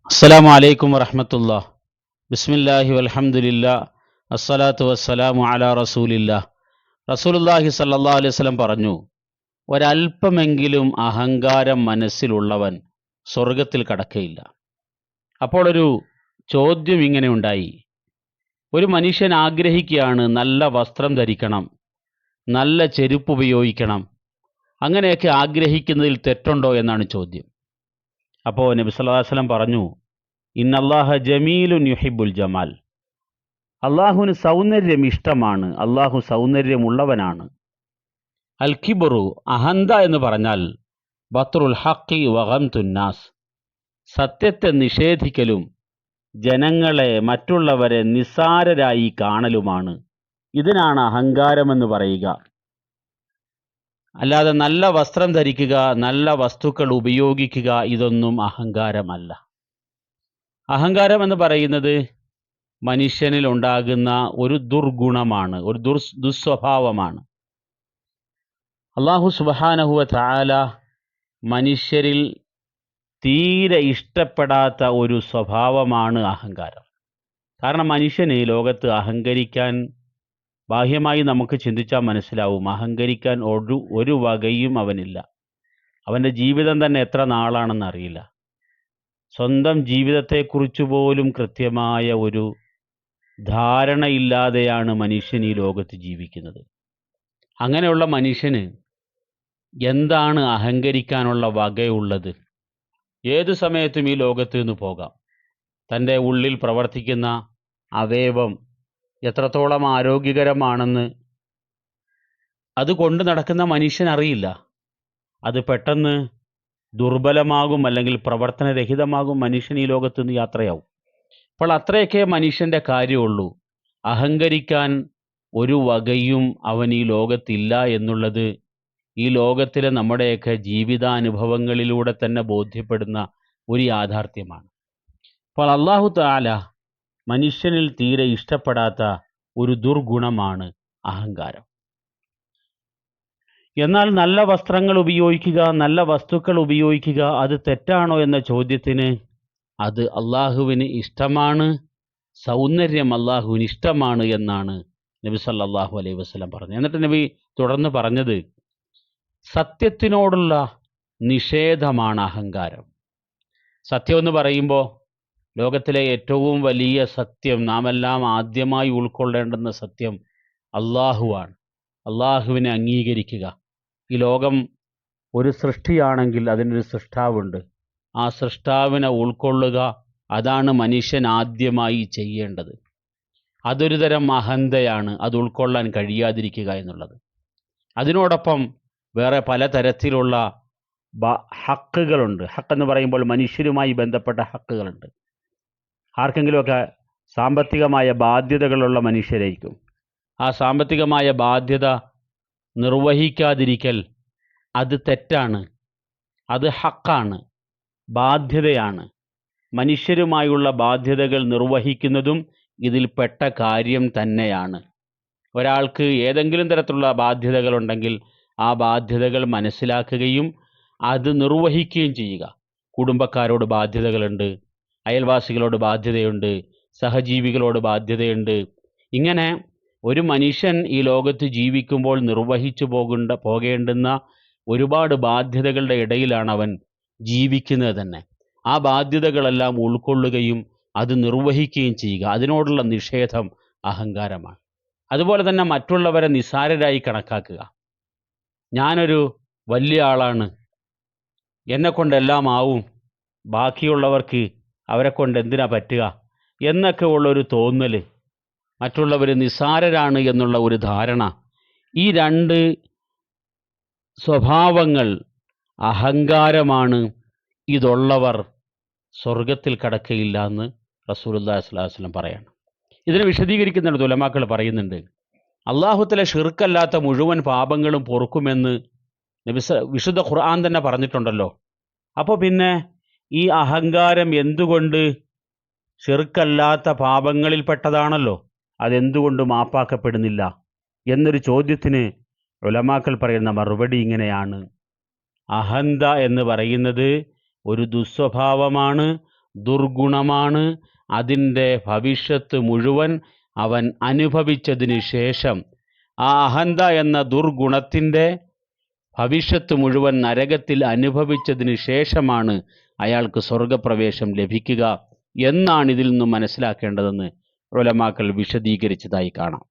അസ്സലാമു അലൈക്കും വറഹ്മത്തുള്ളാ. ബിസ്മില്ലാഹി വൽഹംദുലില്ലാ അസ്സലാത്തു വസ്സലാമു അലാ റസൂലില്ലാ. റസൂലുള്ളാഹി സ്വല്ലല്ലാഹു അലൈഹി വസല്ലം പറഞ്ഞു, ഒരല്പമെങ്കിലും അഹങ്കാരം മനസ്സിലുള്ളവൻ സ്വർഗത്തിൽ കടക്കയില്ല. അപ്പോൾ ഒരു ചോദ്യം ഇങ്ങനെ ഉണ്ടായി. ഒരു മനുഷ്യൻ ആഗ്രഹിക്കുകയാണ് നല്ല വസ്ത്രം ധരിക്കണം, നല്ല ചെരുപ്പ് ഉപയോഗിക്കണം, അങ്ങനെയൊക്കെ ആഗ്രഹിക്കുന്നതിൽ തെറ്റുണ്ടോ എന്നാണ് ചോദ്യം. അപ്പോൾ നബി സല്ലല്ലാഹു അലൈഹി വസല്ലം പറഞ്ഞു, ഇന്നല്ലാഹ ജമീലുൻ യുഹിബ്ബുൽ ജമാൽ. അള്ളാഹുവിന് സൗന്ദര്യം ഇഷ്ടമാണ്, അള്ളാഹു സൗന്ദര്യമുള്ളവനാണ്. അൽ കിബ്റു, അഹന്ത എന്ന് പറഞ്ഞാൽ ബത്റുൽ ഹഖി വഗംതുന്നാസ്, സത്യത്തെ നിഷേധിക്കലും ജനങ്ങളെ മറ്റുള്ളവരെ നിസ്സാരരായി കാണലുമാണ്. ഇതിനാണ് അഹങ്കാരമെന്ന് പറയുക. അല്ലാതെ നല്ല വസ്ത്രം ധരിക്കുക, നല്ല വസ്തുക്കൾ ഉപയോഗിക്കുക, ഇതൊന്നും അഹങ്കാരമല്ല. അഹങ്കാരം എന്ന് പറയുന്നത് മനുഷ്യനിൽ ഉണ്ടാകുന്ന ഒരു ദുർഗുണമാണ്, ഒരു ദുസ്വഭാവമാണ്. അല്ലാഹു സുബ്ഹാനഹു വ തആല മനുഷ്യരിൽ തീരെ ഇഷ്ടപ്പെടാത്ത ഒരു സ്വഭാവമാണ് അഹങ്കാരം. കാരണം മനുഷ്യന് ലോകത്ത് അഹങ്കരിക്കാൻ, ബാഹ്യമായി നമുക്ക് ചിന്തിച്ചാൽ മനസ്സിലാവും, അഹങ്കരിക്കാൻ ഒരു വകയും അവനില്ല. അവൻ്റെ ജീവിതം തന്നെ എത്ര നാളാണെന്ന് അറിയില്ല. സ്വന്തം ജീവിതത്തെക്കുറിച്ച് പോലും കൃത്യമായ ഒരു ധാരണയില്ലാതെയാണ് മനുഷ്യൻ ഈ ലോകത്ത് ജീവിക്കുന്നത്. അങ്ങനെയുള്ള മനുഷ്യന് എന്താണ് അഹങ്കരിക്കാനുള്ള വകയുള്ളത്? ഏതു സമയത്തും ഈ ലോകത്ത് നിന്ന് പോകാം. തൻ്റെ ഉള്ളിൽ പ്രവർത്തിക്കുന്ന അവയവം എത്രത്തോളം ആരോഗ്യകരമാണെന്ന് അത് കൊണ്ട് നടക്കുന്ന മനുഷ്യൻ അറിയില്ല. അത് പെട്ടെന്ന് ദുർബലമാകും, അല്ലെങ്കിൽ പ്രവർത്തനരഹിതമാകും. മനുഷ്യൻ ഈ ലോകത്ത് നിന്ന് യാത്രയാവും. അപ്പോൾ അത്രയൊക്കെ മനുഷ്യൻ്റെ കാര്യമുള്ളൂ. അഹങ്കരിക്കാൻ ഒരു വകയും അവൻ ഈ ലോകത്തില്ല എന്നുള്ളത് ഈ ലോകത്തിലെ നമ്മുടെയൊക്കെ ജീവിതാനുഭവങ്ങളിലൂടെ തന്നെ ബോധ്യപ്പെടുന്ന ഒരു യാഥാർത്ഥ്യമാണ്. അപ്പോൾ അല്ലാഹു തആല മനുഷ്യനിൽ തീരെ ഇഷ്ടപ്പെടാത്ത ഒരു ദുർഗുണമാണ് അഹങ്കാരം. എന്നാൽ നല്ല വസ്ത്രങ്ങൾ ഉപയോഗിക്കുക, നല്ല വസ്തുക്കൾ ഉപയോഗിക്കുക, അത് തെറ്റാണോ എന്ന ചോദ്യത്തിന് അത് അള്ളാഹുവിന് ഇഷ്ടമാണ്, സൗന്ദര്യം അള്ളാഹുവിന് ഇഷ്ടമാണ് എന്നാണ് നബി സല്ലല്ലാഹു അലൈഹി വസല്ലം പറഞ്ഞത്. എന്നിട്ട് നബി തുടർന്ന് പറഞ്ഞത്, സത്യത്തിനോടുള്ള നിഷേധമാണ് അഹങ്കാരം. സത്യം എന്ന് പറയുമ്പോൾ ലോകത്തിലെ ഏറ്റവും വലിയ സത്യം, നാം എല്ലാം ആദ്യമായി ഉൾക്കൊള്ളേണ്ടുന്ന സത്യം അള്ളാഹുവാണ്. അള്ളാഹുവിനെ അംഗീകരിക്കുക. ഈ ലോകം ഒരു സൃഷ്ടിയാണെങ്കിൽ അതിനൊരു സൃഷ്ടാവുണ്ട്. ആ സൃഷ്ടാവിനെ ഉൾക്കൊള്ളുക, അതാണ് മനുഷ്യൻ ആദ്യമായി ചെയ്യേണ്ടത്. അതൊരു തരം അഹന്തയാണ്, അത് ഉൾക്കൊള്ളാൻ കഴിയാതിരിക്കുക എന്നുള്ളത്. അതിനോടൊപ്പം വേറെ പലതരത്തിലുള്ള ഹക്കുകളുണ്ട്. ഹക്കെന്ന് പറയുമ്പോൾ മനുഷ്യരുമായി ബന്ധപ്പെട്ട ഹക്കുകളുണ്ട്. ആർക്കെങ്കിലുമൊക്കെ സാമ്പത്തികമായ ബാധ്യതകളുള്ള മനുഷ്യരായിരിക്കും. ആ സാമ്പത്തികമായ ബാധ്യത നിർവഹിക്കാതിരിക്കൽ അത് തെറ്റാണ്, അത് ഹക്കാണ്, ബാധ്യതയാണ്. മനുഷ്യരുമായുള്ള ബാധ്യതകൾ നിർവഹിക്കുന്നതും ഇതിൽപ്പെട്ട കാര്യം തന്നെയാണ്. ഒരാൾക്ക് ഏതെങ്കിലും തരത്തിലുള്ള ബാധ്യതകളുണ്ടെങ്കിൽ ആ ബാധ്യതകൾ മനസ്സിലാക്കുകയും അത് നിർവഹിക്കുകയും ചെയ്യുക. കുടുംബക്കാരോട് ബാധ്യതകളുണ്ട്, അയൽവാസികളോട് ബാധ്യതയുണ്ട്, സഹജീവികളോട് ബാധ്യതയുണ്ട്. ഇങ്ങനെ ഒരു മനുഷ്യൻ ഈ ലോകത്ത് ജീവിക്കുമ്പോൾ നിർവഹിച്ചു പോകേണ്ടുന്ന ഒരുപാട് ബാധ്യതകളുടെ ഇടയിലാണ് അവൻ ജീവിക്കുന്നത് തന്നെ. ആ ബാധ്യതകളെല്ലാം ഉൾക്കൊള്ളുകയും അത് നിർവഹിക്കുകയും ചെയ്യുക, അതിനോടുള്ള നിഷേധം അഹങ്കാരമാണ്. അതുപോലെ തന്നെ മറ്റുള്ളവരെ നിസ്സാരരായി കണക്കാക്കുക. ഞാനൊരു വലിയ ആളാണ്, എന്നെക്കൊണ്ടെല്ലാം ആവും, ബാക്കിയുള്ളവർക്ക് അവരെ കൊണ്ട് എന്തിനാ പറ്റുക എന്നൊക്കെ ഉള്ളൊരു തോന്നൽ, മറ്റുള്ളവർ നിസ്സാരരാണ് എന്നുള്ള ഒരു ധാരണ, ഈ രണ്ട് സ്വഭാവങ്ങൾ അഹങ്കാരമാണ്. ഇതുള്ളവർ സ്വർഗത്തിൽ കടക്കയില്ല എന്ന് റസൂലുള്ളാഹി സ്വല്ലല്ലാഹു അലൈഹി വസല്ലം പറയാണ്. ഇതിനെ വിശദീകരിക്കുന്നുണ്ട്, ഉലമാക്കൾ പറയുന്നുണ്ട്, അല്ലാഹു തആല ശിർക്കല്ലാത്ത മുഴുവൻ പാപങ്ങളും പൊറുക്കുമെന്ന് വിശുദ്ധ ഖുർആൻ തന്നെ പറഞ്ഞിട്ടുണ്ടല്ലോ. അപ്പോൾ പിന്നെ ഈ അഹങ്കാരം എന്തുകൊണ്ട് ശിർക്കല്ലാത്ത പാപങ്ങളിൽപ്പെട്ടതാണല്ലോ, അതെന്തുകൊണ്ട് മാപ്പാക്കപ്പെടുന്നില്ല എന്നൊരു ചോദ്യത്തിന് ഉലമാക്കൾ പറയുന്ന മറുപടി ഇങ്ങനെയാണ്. അഹന്ത എന്ന് പറയുന്നത് ഒരു ദുസ്വഭാവമാണ്, ദുർഗുണമാണ്. അതിൻ്റെ ഭവിഷ്യത്ത് മുഴുവൻ അവൻ അനുഭവിച്ചതിന് ശേഷം, ആ അഹന്ത എന്ന ദുർഗുണത്തിൻ്റെ ഭവിഷ്യത്ത് മുഴുവൻ നരകത്തിൽ അനുഭവിച്ചതിന് ശേഷമാണ് അയാൾക്ക് സ്വർഗപ്രവേശം ലഭിക്കുക എന്നാണ് ഇതിൽ നിന്നും മനസ്സിലാക്കേണ്ടതെന്ന് ഉലമാക്കൾ വിശദീകരിച്ചതായി കാണാം.